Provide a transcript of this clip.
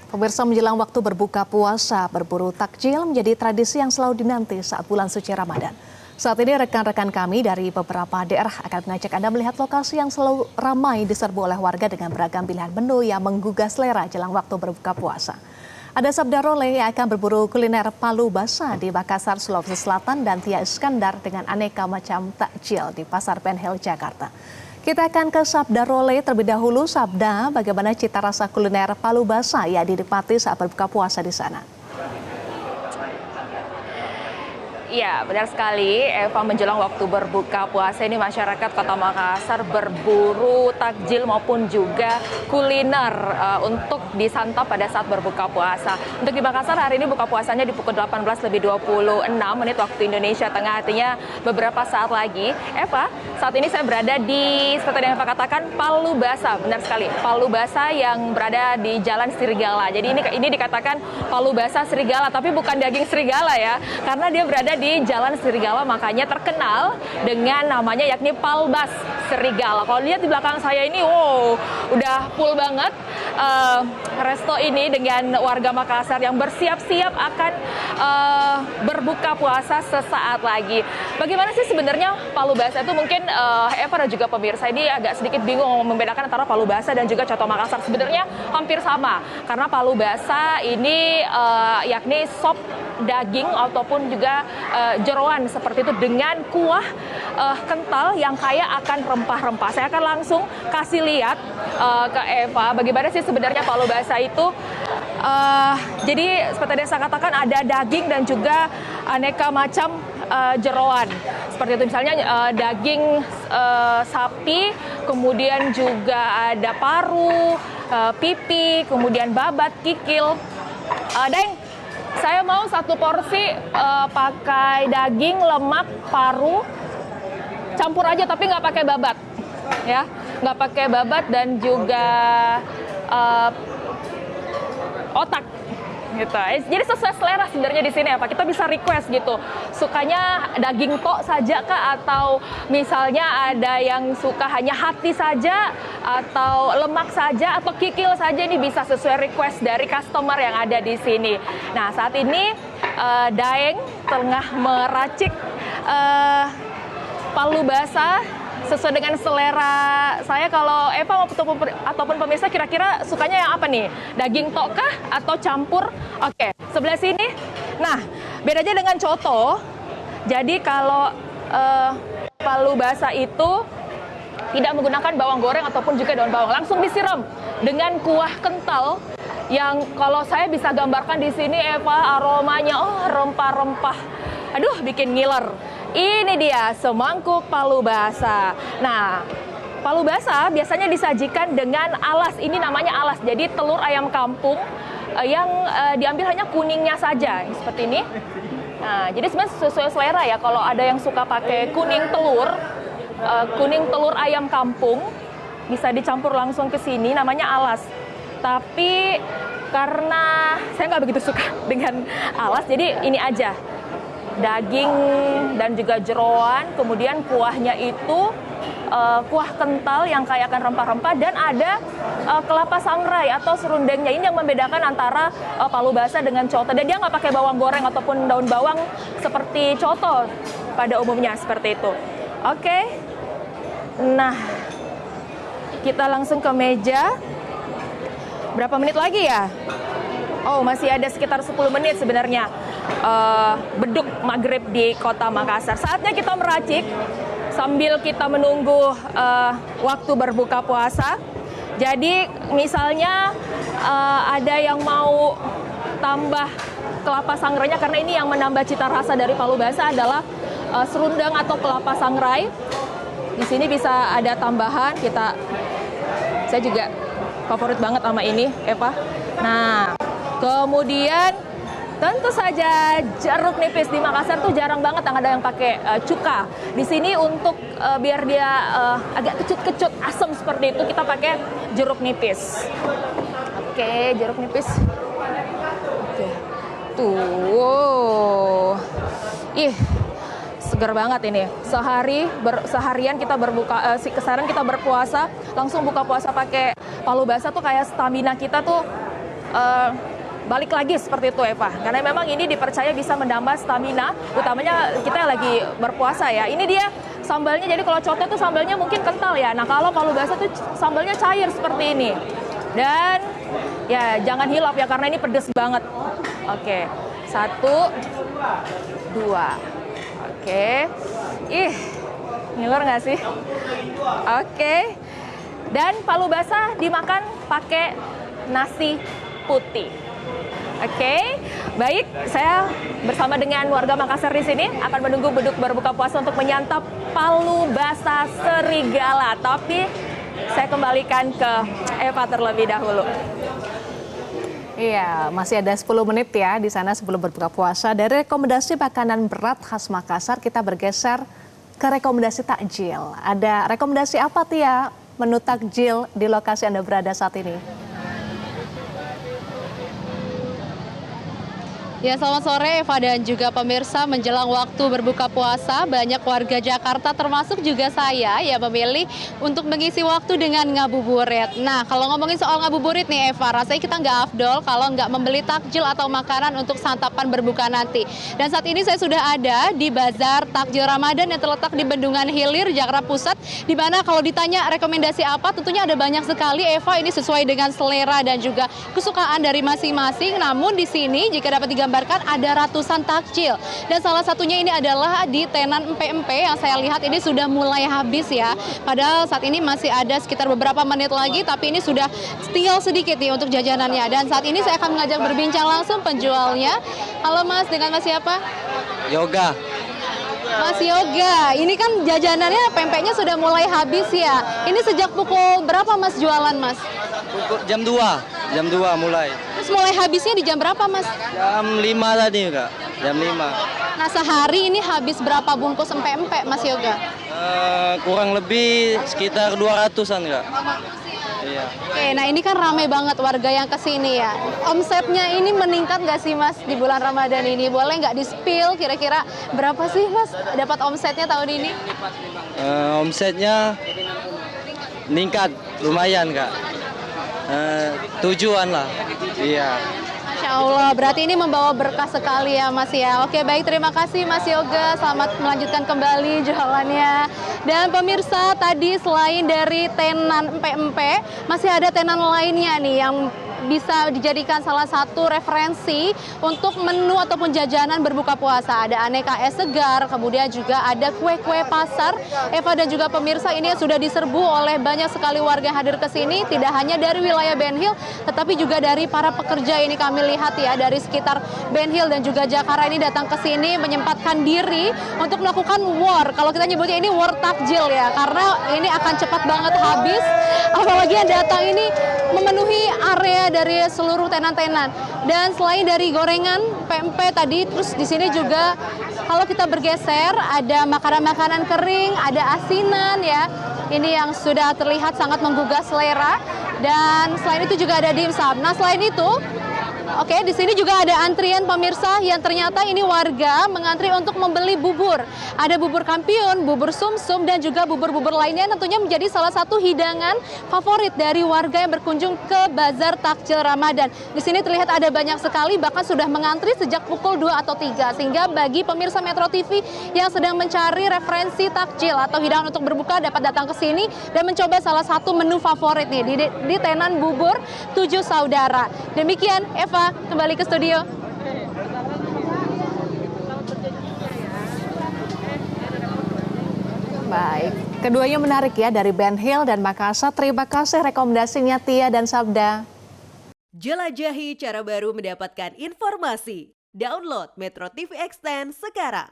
Pemirsa, menjelang waktu berbuka puasa, berburu takjil menjadi tradisi yang selalu dinanti saat bulan suci Ramadan. Saat ini rekan-rekan kami dari beberapa daerah akan mengajak Anda melihat lokasi yang selalu ramai diserbu oleh warga dengan beragam pilihan menu yang menggugah selera jelang waktu berbuka puasa. Ada Sabda Role yang akan berburu kuliner palu basah di Makassar, Sulawesi Selatan, dan Tia Iskandar dengan aneka macam takjil di Pasar Ben Hill, Jakarta. Kita akan ke Sabda Role terlebih dahulu. Sabda, bagaimana cita rasa kuliner palu basah yang dinikmati saat berbuka puasa di sana? Iya, benar sekali. Eva, menjelang waktu berbuka puasa ini masyarakat Kota Makassar berburu takjil maupun juga kuliner untuk disantap pada saat berbuka puasa. Untuk di Makassar hari ini buka puasanya di pukul 18.26 waktu Indonesia Tengah, artinya beberapa saat lagi. Eva, saat ini saya berada di, seperti yang Eva katakan, Palu Basah. Benar sekali, Palu Basah yang berada di Jalan Serigala. Jadi ini dikatakan Palu Basah Serigala, tapi bukan daging serigala ya, karena dia berada di Jalan Serigala, makanya terkenal dengan namanya yakni Palbas Serigala. Kalau lihat di belakang saya ini, wow, udah full banget resto ini dengan warga Makassar yang bersiap-siap akan berbuka puasa sesaat lagi. Bagaimana sih sebenarnya Palu Basah itu? Mungkin Eva dan juga pemirsa ini agak sedikit bingung membedakan antara Palu Basah dan juga coto Makassar. Sebenarnya hampir sama, karena Palu Basah ini yakni sop daging ataupun juga jeroan seperti itu dengan kuah kental yang kaya akan rempah-rempah. Saya akan langsung kasih lihat ke Eva bagaimana sih sebenarnya Palu Basah itu. Jadi seperti yang saya katakan, ada daging dan juga aneka macam jeroan. Seperti itu, misalnya daging sapi, kemudian juga ada paru, pipi, kemudian babat, kikil. Deng, saya mau satu porsi pakai daging, lemak, paru, campur aja tapi nggak pakai babat, ya, nggak pakai babat dan juga otak, gitu. Jadi sesuai selera sebenarnya di sini, Pak. Kita bisa request gitu, sukanya daging tok saja kah, atau misalnya ada yang suka hanya hati saja, atau lemak saja, atau kikil saja. Ini bisa sesuai request dari customer yang ada di sini. Nah, saat ini Daeng tengah meracik palu basah sesuai dengan selera saya. Kalau Eva ataupun pemirsa kira-kira sukanya yang apa nih? Daging tok kah atau campur? Oke, sebelah sini. Nah, bedanya dengan coto. Jadi kalau palu basah itu tidak menggunakan bawang goreng ataupun juga daun bawang, langsung disiram dengan kuah kental yang kalau saya bisa gambarkan di sini, Eva, aromanya rempah-rempah. Aduh, bikin ngiler. Ini dia semangkuk palu basah. Nah, palu basah biasanya disajikan dengan alas. Ini namanya alas. Jadi telur ayam kampung yang diambil hanya kuningnya saja, seperti ini. Nah, jadi sebenarnya sesuai selera ya. Kalau ada yang suka pakai kuning telur ayam kampung, bisa dicampur langsung ke sini, namanya alas. Tapi karena saya nggak begitu suka dengan alas, jadi ini aja. Daging dan juga jeroan, kemudian kuahnya itu kuah kental yang kaya akan rempah-rempah, dan ada kelapa sangrai atau serundengnya. Ini yang membedakan antara palu basah dengan coto. Dan dia nggak pakai bawang goreng ataupun daun bawang seperti coto pada umumnya, seperti itu. Oke. Nah, kita langsung ke meja. Berapa menit lagi ya? Oh, masih ada sekitar 10 menit sebenarnya beduk maghrib di Kota Makassar. Saatnya kita meracik sambil kita menunggu waktu berbuka puasa. Jadi misalnya ada yang mau tambah kelapa sangrainya, karena ini yang menambah cita rasa dari palu basah adalah serundang atau kelapa sangrai. Di sini bisa ada tambahan, saya juga favorit banget sama ini, Eva. Nah, kemudian tentu saja jeruk nipis. Di Makassar tuh jarang banget yang ada yang pakai cuka. Di sini untuk biar dia agak kecut-kecut asam seperti itu, kita pakai jeruk nipis. Oke, jeruk nipis. Oke. Tuh. Ih, seger banget ini. Seharian kita keseharian kita berpuasa, langsung buka puasa pakai palu basah tuh kayak stamina kita tuh balik lagi seperti itu Eva. Karena memang ini dipercaya bisa menambah stamina, utamanya kita lagi berpuasa ya. Ini dia sambalnya, jadi kalau coto tuh sambalnya mungkin kental ya. Nah kalau palu basah tuh sambalnya cair seperti ini. Dan ya jangan hilap ya karena ini pedes banget. Oke, 1, 2. Oke. Ngiler nggak sih? Oke. Dan palu basah dimakan pakai nasi putih. Oke, baik. Saya bersama dengan warga Makassar di sini akan menunggu beduk berbuka puasa untuk menyantap palu basah serigala. Tapi saya kembalikan ke Eva terlebih dahulu. Iya, masih ada 10 menit ya di sana sebelum berbuka puasa. Dari rekomendasi makanan berat khas Makassar, kita bergeser ke rekomendasi takjil. Ada rekomendasi apa Tia menu takjil di lokasi Anda berada saat ini? Ya, selamat sore Eva dan juga pemirsa. Menjelang waktu berbuka puasa, banyak warga Jakarta termasuk juga saya ya memilih untuk mengisi waktu dengan ngabuburit. Nah, kalau ngomongin soal ngabuburit nih Eva, rasanya kita nggak afdol kalau nggak membeli takjil atau makanan untuk santapan berbuka nanti. Dan saat ini saya sudah ada di Bazar Takjil Ramadan yang terletak di Bendungan Hilir, Jakarta Pusat, di mana kalau ditanya rekomendasi apa, tentunya ada banyak sekali Eva. Ini sesuai dengan selera dan juga kesukaan dari masing-masing. Namun di sini jika dapat digambarkan ada ratusan takjil, dan salah satunya ini adalah di tenan empe-empe yang saya lihat ini sudah mulai habis ya. Padahal saat ini masih ada sekitar beberapa menit lagi, tapi ini sudah tinggal sedikit nih untuk jajanannya. Dan saat ini saya akan mengajak berbincang langsung penjualnya. Halo Mas, dengan Mas siapa? Yoga. Mas Yoga, ini kan jajanannya pempeknya sudah mulai habis ya. Ini sejak pukul berapa Mas jualan Mas? Jam 2 mulai. Terus mulai habisnya di jam berapa Mas? Jam 5 tadi Kak, jam 5. Nah, sehari ini habis berapa bungkus empek-empek Mas Yoga? Kurang lebih sekitar 200-an Kak. Iya. Oke, nah ini kan ramai banget warga yang kesini ya. Omsetnya ini meningkat nggak sih Mas di bulan Ramadan ini? Boleh nggak di-spill kira-kira berapa sih Mas dapat omsetnya tahun ini? Omsetnya meningkat lumayan Kak. 7-an lah. Iya. Masya Allah, berarti ini membawa berkah sekali ya Mas ya. Oke, baik, terima kasih Mas Yoga. Selamat melanjutkan kembali jualannya. Dan pemirsa, tadi selain dari tenan empe-empe, masih ada tenan lainnya nih yang bisa dijadikan salah satu referensi untuk menu ataupun jajanan berbuka puasa. Ada aneka es segar, kemudian juga ada kue-kue pasar. Eva dan juga pemirsa, ini sudah diserbu oleh banyak sekali warga yang hadir ke sini, tidak hanya dari wilayah Ben Hill, tetapi juga dari para pekerja. Ini kami lihat ya, dari sekitar Ben Hill dan juga Jakarta ini datang ke sini menyempatkan diri untuk melakukan war. Kalau kita nyebutnya ini war takjil ya, karena ini akan cepat banget habis. Apalagi yang datang ini memenuhi area dari seluruh tenan-tenan. Dan selain dari gorengan, pempek tadi, terus di sini juga kalau kita bergeser ada makanan-makanan kering, ada asinan ya. Ini yang sudah terlihat sangat menggugah selera. Dan selain itu juga ada dimsum. Nah, selain itu, oke, di sini juga ada antrian pemirsa yang ternyata ini warga mengantri untuk membeli bubur. Ada bubur kampiun, bubur sumsum, dan juga bubur-bubur lainnya, tentunya menjadi salah satu hidangan favorit dari warga yang berkunjung ke Bazar Takjil Ramadan. Di sini terlihat ada banyak sekali, bahkan sudah mengantri sejak pukul 2 atau 3. Sehingga bagi pemirsa Metro TV yang sedang mencari referensi takjil atau hidangan untuk berbuka dapat datang ke sini dan mencoba salah satu menu favorit nih di tenan bubur 7 Saudara. Demikian Eva, kembali ke studio. Baik, keduanya menarik ya dari Ben Hill dan Makassar. Terima kasih rekomendasinya Tia dan Sabda. Jelajahi cara baru mendapatkan informasi. Download Metro TV Extend sekarang.